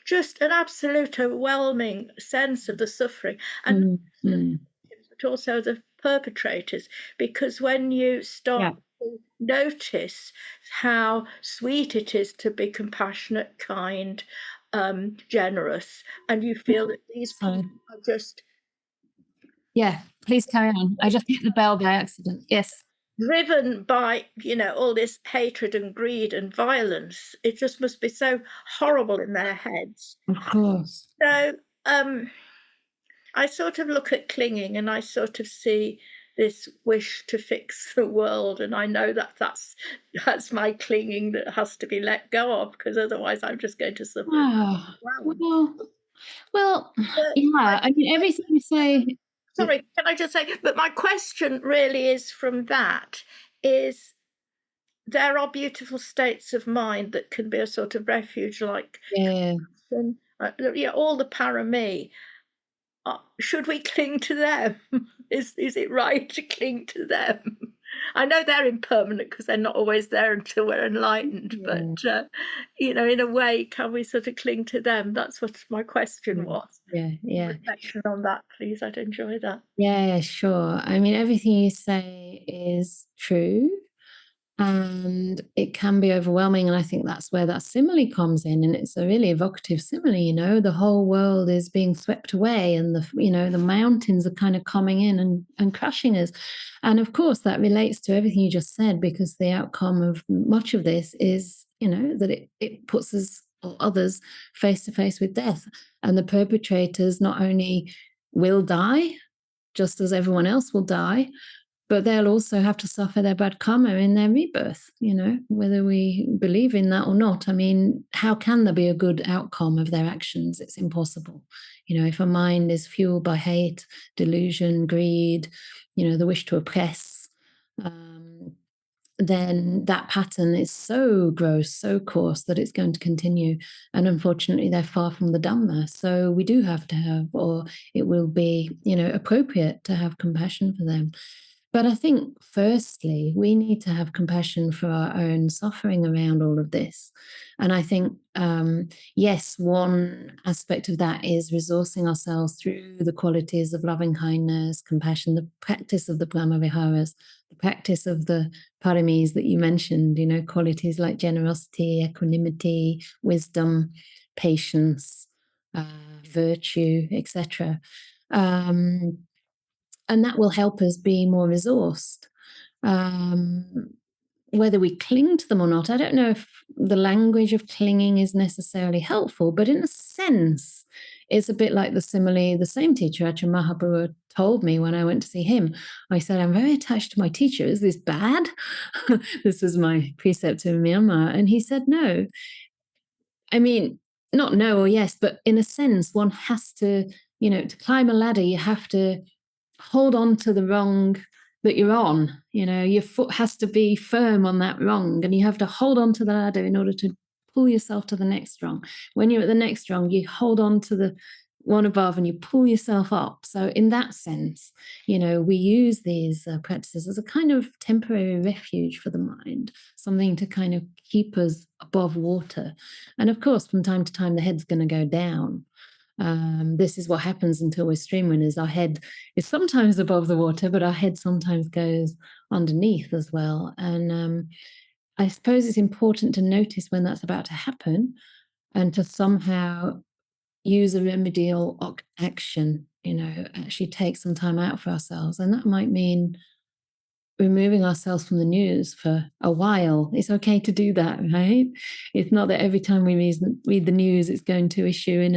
just an absolute overwhelming sense of the suffering, and but also the perpetrators, because when you start to notice how sweet it is to be compassionate, kind, generous, and you feel that these people are just please carry on. I just hit the bell by accident. Yes. Driven by all this hatred and greed and violence. It just must be so horrible in their heads. Of course. So I sort of look at clinging, and I sort of see this wish to fix the world, and I know that that's my clinging that has to be let go of, because otherwise I'm just going to suffer. Well, yeah. I mean, everything you say. Sorry, can I just say? But my question really is from that is. There are beautiful states of mind that can be a sort of refuge, like all the parami. Should we cling to them? Is it right to cling to them? I know they're impermanent because they're not always there until we're enlightened. But in a way, can we sort of cling to them? That's what my question was. Reflection on that, please. I'd enjoy that. Yeah, sure. I mean, everything you say is true. And it can be overwhelming. And I think that's where that simile comes in. And it's a really evocative simile, the whole world is being swept away and the mountains are kind of coming in and crushing us. And of course, that relates to everything you just said, because the outcome of much of this is, that it puts us or others face to face with death. And the perpetrators not only will die, just as everyone else will die, but they'll also have to suffer their bad karma in their rebirth, whether we believe in that or not. I mean, how can there be a good outcome of their actions? It's impossible. If a mind is fueled by hate, delusion, greed, the wish to oppress, then that pattern is so gross, so coarse that it's going to continue. And unfortunately, they're far from the Dhamma. So we do have to have, or it will be, appropriate to have compassion for them. But I think, firstly, we need to have compassion for our own suffering around all of this. And I think, yes, one aspect of that is resourcing ourselves through the qualities of loving kindness, compassion, the practice of the Brahmaviharas, the practice of the paramis that you mentioned, qualities like generosity, equanimity, wisdom, patience, virtue, etc. And that will help us be more resourced. Whether we cling to them or not, I don't know if the language of clinging is necessarily helpful, but in a sense, it's a bit like the simile the same teacher, Ajahn Mahaprabhu, told me when I went to see him. I said, I'm very attached to my teacher. Is this bad? This was my preceptor in Myanmar. And he said, no. I mean, not no or yes, but in a sense, one has to, to climb a ladder, you have to hold on to the rung that you're on. Your foot has to be firm on that rung, and you have to hold on to the ladder in order to pull yourself to the next rung. When you're at the next rung, you hold on to the one above and you pull yourself up. So in that sense, we use these practices as a kind of temporary refuge for the mind, something to kind of keep us above water. And of course, from time to time, the head's going to go down. This is what happens until we're stream winners. Our head is sometimes above the water, but our head sometimes goes underneath as well. And I suppose it's important to notice when that's about to happen and to somehow use a remedial action, actually take some time out for ourselves. And that might mean removing ourselves from the news for a while. It's okay to do that, right? It's not that every time we read the news, it's going to issue in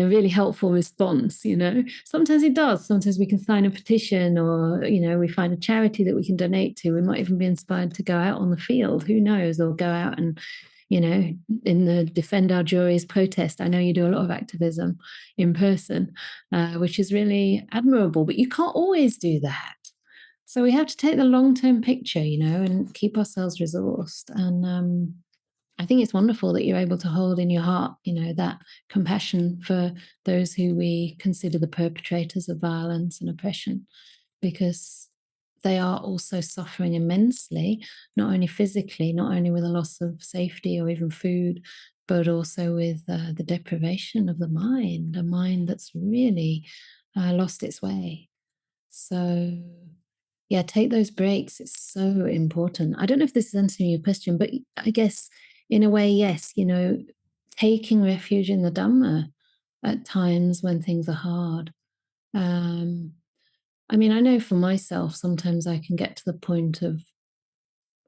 a really helpful response. Sometimes it does. Sometimes we can sign a petition, or we find a charity that we can donate to. We might even be inspired to go out on the field, who knows, or go out and in the Defend Our Juries protest. I know you do a lot of activism in person, which is really admirable, but you can't always do that. So we have to take the long-term picture, and keep ourselves resourced. And I think it's wonderful that you're able to hold in your heart, that compassion for those who we consider the perpetrators of violence and oppression, because they are also suffering immensely, not only physically, not only with a loss of safety or even food, but also with the deprivation of the mind, a mind that's really lost its way. So yeah, take those breaks. It's so important. I don't know if this is answering your question, but I guess in a way, yes, taking refuge in the Dhamma at times when things are hard. I mean, I know for myself, sometimes I can get to the point of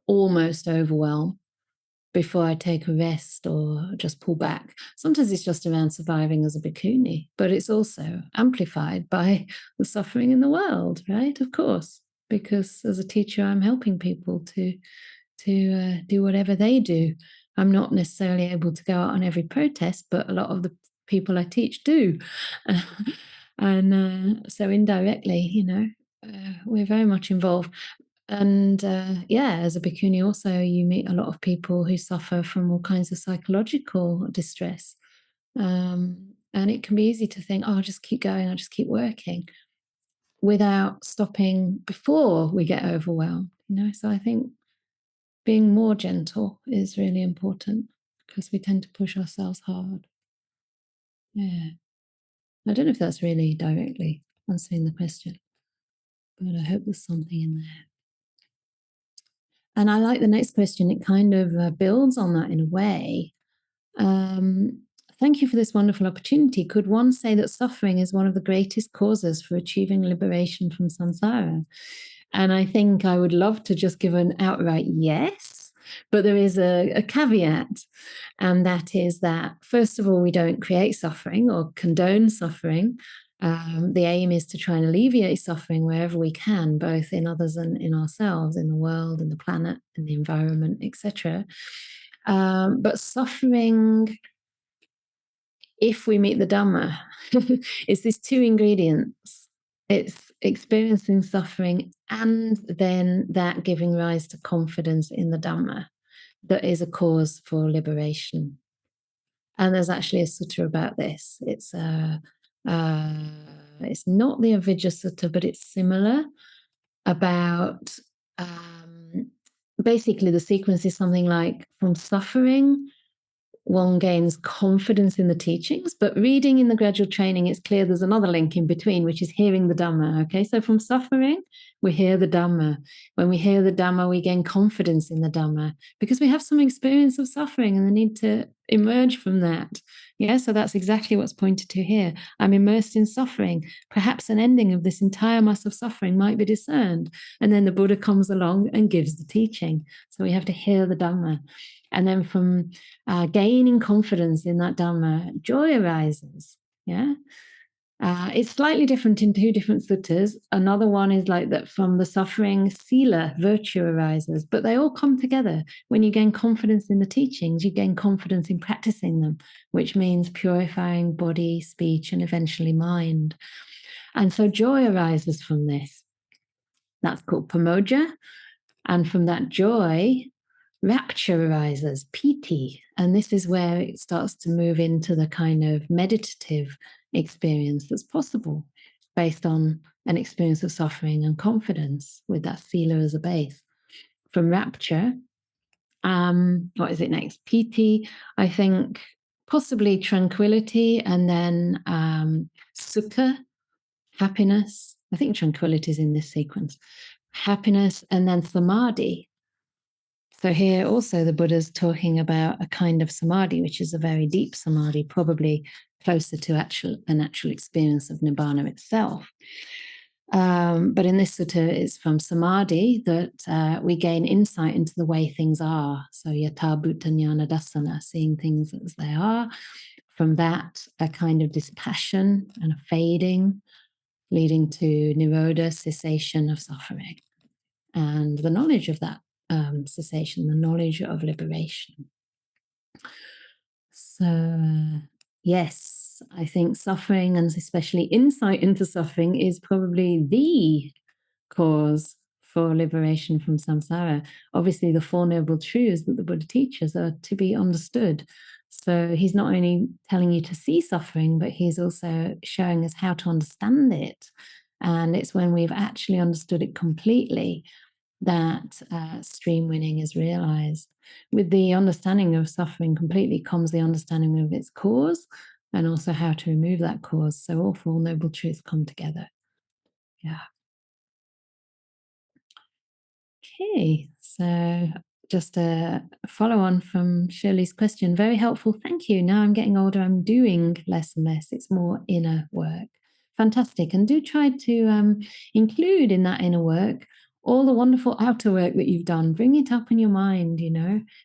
almost overwhelm before I take a rest or just pull back. Sometimes it's just around surviving as a bhikkhuni, but it's also amplified by the suffering in the world, right? Of course, because as a teacher, I'm helping people to do whatever they do. I'm not necessarily able to go out on every protest, but a lot of the people I teach do. And so indirectly, we're very much involved. And as a bhikkhuni also, you meet a lot of people who suffer from all kinds of psychological distress. And it can be easy to think, I'll just keep going, I'll just keep working. without stopping before we get overwhelmed. So I think being more gentle is really important, because we tend to push ourselves hard. Yeah. I don't know if that's really directly answering the question, but I hope there's something in there. And I like the next question. It kind of builds on that in a way. Thank you for this wonderful opportunity. Could one say that suffering is one of the greatest causes for achieving liberation from samsara? And I think I would love to just give an outright yes, but there is a caveat, and that is that, first of all, we don't create suffering or condone suffering. The aim is to try and alleviate suffering wherever we can, both in others and in ourselves, in the world, in the planet, in the environment, etc. But suffering, if we meet the Dhamma, it's these two ingredients. It's experiencing suffering and then that giving rise to confidence in the Dhamma that is a cause for liberation. And there's actually a sutta about this. It's not the Avijja Sutta, but it's similar, about basically the sequence is something like, from suffering, one gains confidence in the teachings, but reading in the gradual training, it's clear there's another link in between, which is hearing the Dhamma. Okay, so from suffering, we hear the Dhamma. When we hear the Dhamma, we gain confidence in the Dhamma, because we have some experience of suffering and the need to emerge from that. Yeah, so that's exactly what's pointed to here. I'm immersed in suffering. Perhaps an ending of this entire mass of suffering might be discerned. And then the Buddha comes along and gives the teaching. So we have to hear the Dhamma. And then from gaining confidence in that Dhamma, joy arises. Yeah, it's slightly different in two different suttas. Another one is like that, from the suffering, sila, virtue arises. But they all come together. When you gain confidence in the teachings, you gain confidence in practicing them, which means purifying body, speech, and eventually mind. And so joy arises from this. That's called pamoja. And from that joy, rapture arises, piti, and this is where it starts to move into the kind of meditative experience that's possible based on an experience of suffering and confidence with that sila as a base. From rapture, what is it next? Piti, I think possibly tranquility, and then sukha, happiness. I think tranquility is in this sequence. Happiness, and then samadhi. So here also the Buddha's talking about a kind of samadhi, which is a very deep samadhi, probably closer to an actual experience of nibbana itself. But in this sutta, it's from samadhi that we gain insight into the way things are. So yatha bhuta jnana dassana, seeing things as they are. From that, a kind of dispassion and a fading, leading to nirodha, cessation of suffering, and the knowledge of that cessation, the knowledge of liberation. So, yes, I think suffering, and especially insight into suffering, is probably the cause for liberation from samsara. Obviously, the Four Noble Truths that the Buddha teaches are to be understood. So he's not only telling you to see suffering, but he's also showing us how to understand it. And it's when we've actually understood it completely that stream winning is realized. With the understanding of suffering completely comes the understanding of its cause and also how to remove that cause. So all Four Noble Truths come together. Yeah. Okay, so just a follow on from Shirley's question. Very helpful. Thank you. Now I'm getting older, I'm doing less and less. It's more inner work. Fantastic. And do try to include in that inner work all the wonderful outer work that you've done. Bring it up in your mind,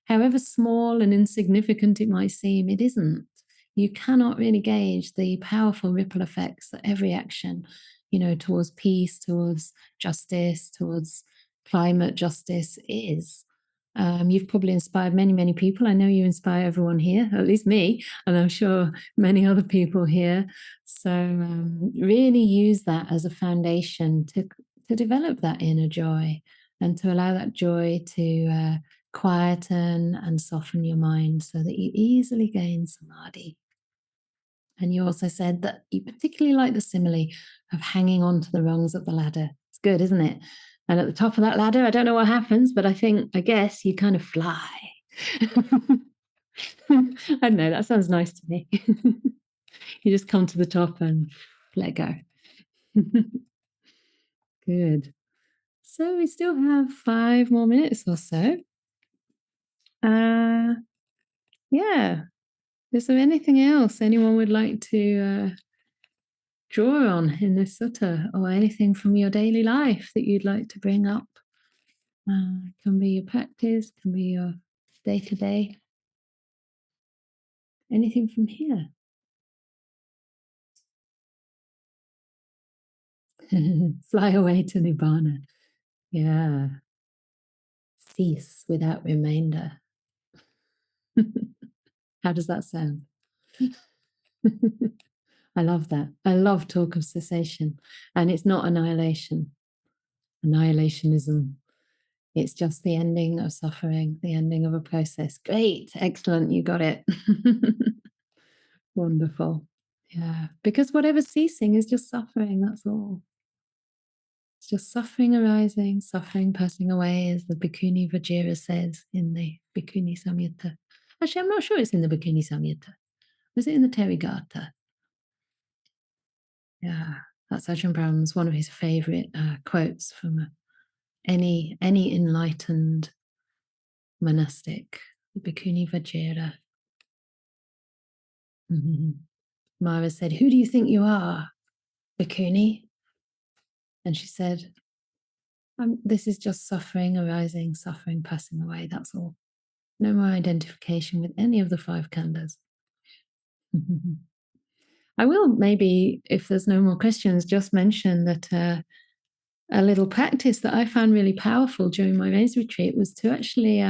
however small and insignificant it might seem, it isn't. You cannot really gauge the powerful ripple effects that every action, towards peace, towards justice, towards climate justice is. You've probably inspired many, many people. I know you inspire everyone here, at least me, and I'm sure many other people here. So really use that as a foundation to develop that inner joy and to allow that joy to quieten and soften your mind so that you easily gain samadhi. And you also said that you particularly like the simile of hanging on to the rungs of the ladder. It's good, isn't it? And at the top of that ladder, I don't know what happens, but I guess you kind of fly. I don't know, that sounds nice to me. You just come to the top and let go. Good. So we still have 5 more minutes or so. Yeah. Is there anything else anyone would like to draw on in this sutta, or anything from your daily life that you'd like to bring up? Can be your practice, can be your day-to-day. Anything from here? Fly away to Nibbana. Yeah. Cease without remainder. How does that sound? I love that. I love talk of cessation. And it's not annihilation. Annihilationism. It's just the ending of suffering, the ending of a process. Great. Excellent. You got it. Wonderful. Yeah. Because whatever's ceasing is just suffering. That's all. It's just suffering arising, suffering passing away, as the Bhikkhuni Vajra says in the Bhikkhuni Samyutta. Actually, I'm not sure it's in the Bhikkhuni Samyutta. Was it in the Therigatha? Yeah, that's Ajahn Brahm's one of his favorite quotes from any enlightened monastic, the Bhikkhuni Vajra. Mara said, "Who do you think you are, Bhikkhuni?" And she said, "This is just suffering arising, suffering passing away, that's all. No more identification with any of the 5 khandas." I will maybe, if there's no more questions, just mention that a little practice that I found really powerful during my rains retreat was to actually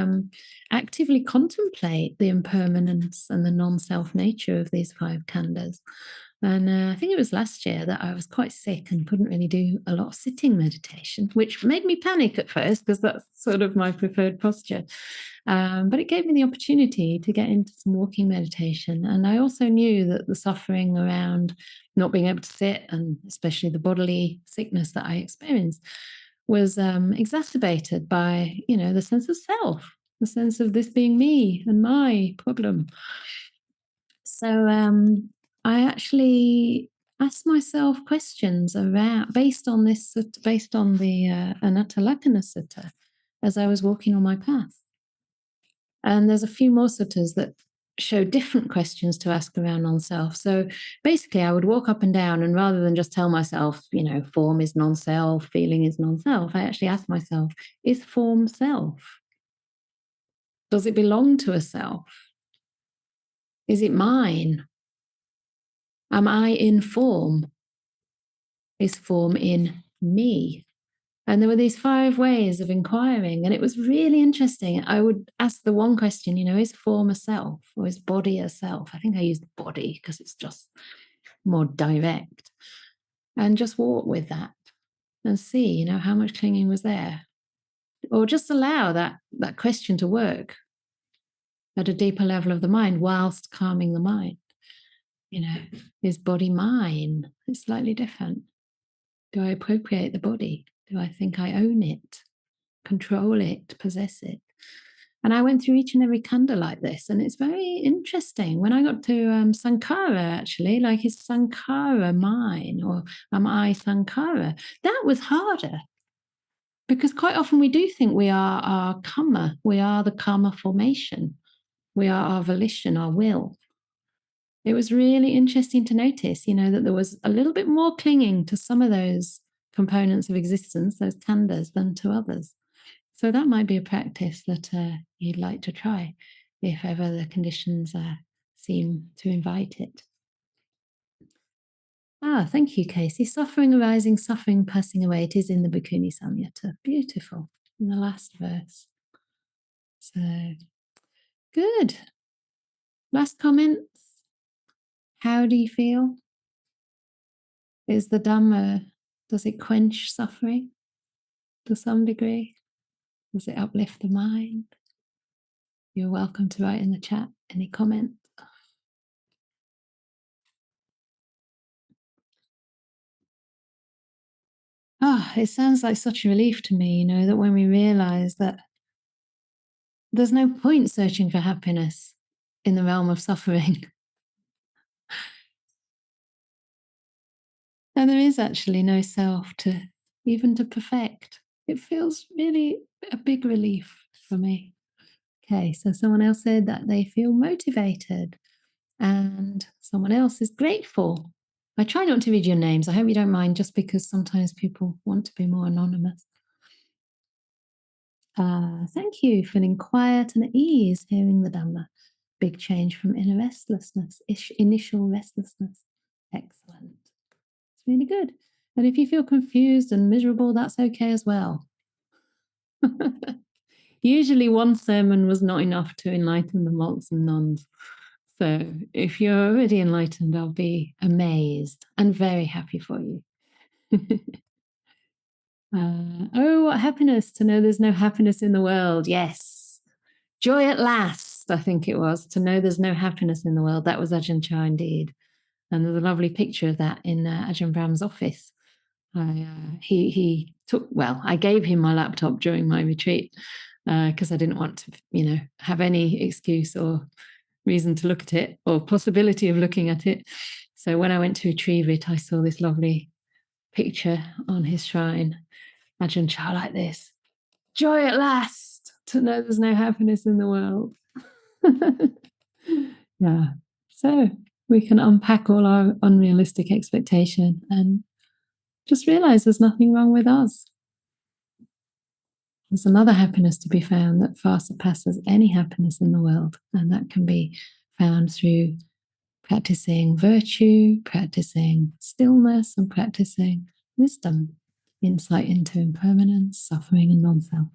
actively contemplate the impermanence and the non-self nature of these 5 khandas. And I think it was last year that I was quite sick and couldn't really do a lot of sitting meditation, which made me panic at first because that's sort of my preferred posture. But it gave me the opportunity to get into some walking meditation. And I also knew that the suffering around not being able to sit, and especially the bodily sickness that I experienced, was exacerbated by, the sense of self, the sense of this being me and my problem. So I actually asked myself questions around based on the Anatta-Lakkhana Sutta as I was walking on my path. And there's a few more suttas that show different questions to ask around non-self. So basically, I would walk up and down, and rather than just tell myself, form is non-self, feeling is non-self, I actually ask myself, is form self? Does it belong to a self? Is it mine? Am I in form? Is form in me? And there were these 5 ways of inquiring, and it was really interesting. I would ask the one question, is form a self, or is body a self? I think I used body because it's just more direct. And just walk with that and see, how much clinging was there. Or just allow that question to work at a deeper level of the mind whilst calming the mind. Is body mine? It's slightly different. Do I appropriate the body? Do I think I own it, control it, possess it? And I went through each and every khanda like this, and it's very interesting. When I got to Sankara, actually, like, is Sankara mine, or am I Sankara? That was harder, because quite often we do think we are our karma, we are the karma formation, we are our volition, our will. It was really interesting to notice, that there was a little bit more clinging to some of those components of existence, those khandas, than to others. So that might be a practice that you'd like to try, if ever the conditions seem to invite it. Thank you, Casey. Suffering arising, suffering passing away. It is in the Bhikkhuni Samyutta. Beautiful. In the last verse. So, good. Last comments. How do you feel? Is the Dhamma, does it quench suffering to some degree? Does it uplift the mind? You're welcome to write in the chat any comment. it sounds like such a relief to me, that when we realize that there's no point searching for happiness in the realm of suffering. And there is actually no self to perfect. It feels really a big relief for me. Okay, so someone else said that they feel motivated, and someone else is grateful. I try not to read your names. I hope you don't mind, just because sometimes people want to be more anonymous. Thank you, feeling quiet and at ease, hearing the Dhamma. Big change from inner restlessness, initial restlessness. Excellent. It's really good. And if you feel confused and miserable, that's okay as well. Usually one sermon was not enough to enlighten the monks and nuns. So if you're already enlightened, I'll be amazed and very happy for you. What happiness to know there's no happiness in the world. Yes. Joy at last, I think it was, to know there's no happiness in the world. That was Ajahn Chah indeed. And there's a lovely picture of that in Ajahn Brahm's office. He took, I gave him my laptop during my retreat because I didn't want to, have any excuse or reason to look at it or possibility of looking at it. So when I went to retrieve it, I saw this lovely picture on his shrine, Ajahn Chah like this: joy at last to know there's no happiness in the world. Yeah. So we can unpack all our unrealistic expectation and just realize there's nothing wrong with us. There's another happiness to be found that far surpasses any happiness in the world. And that can be found through practicing virtue, practicing stillness, and practicing wisdom, insight into impermanence, suffering, and non-self.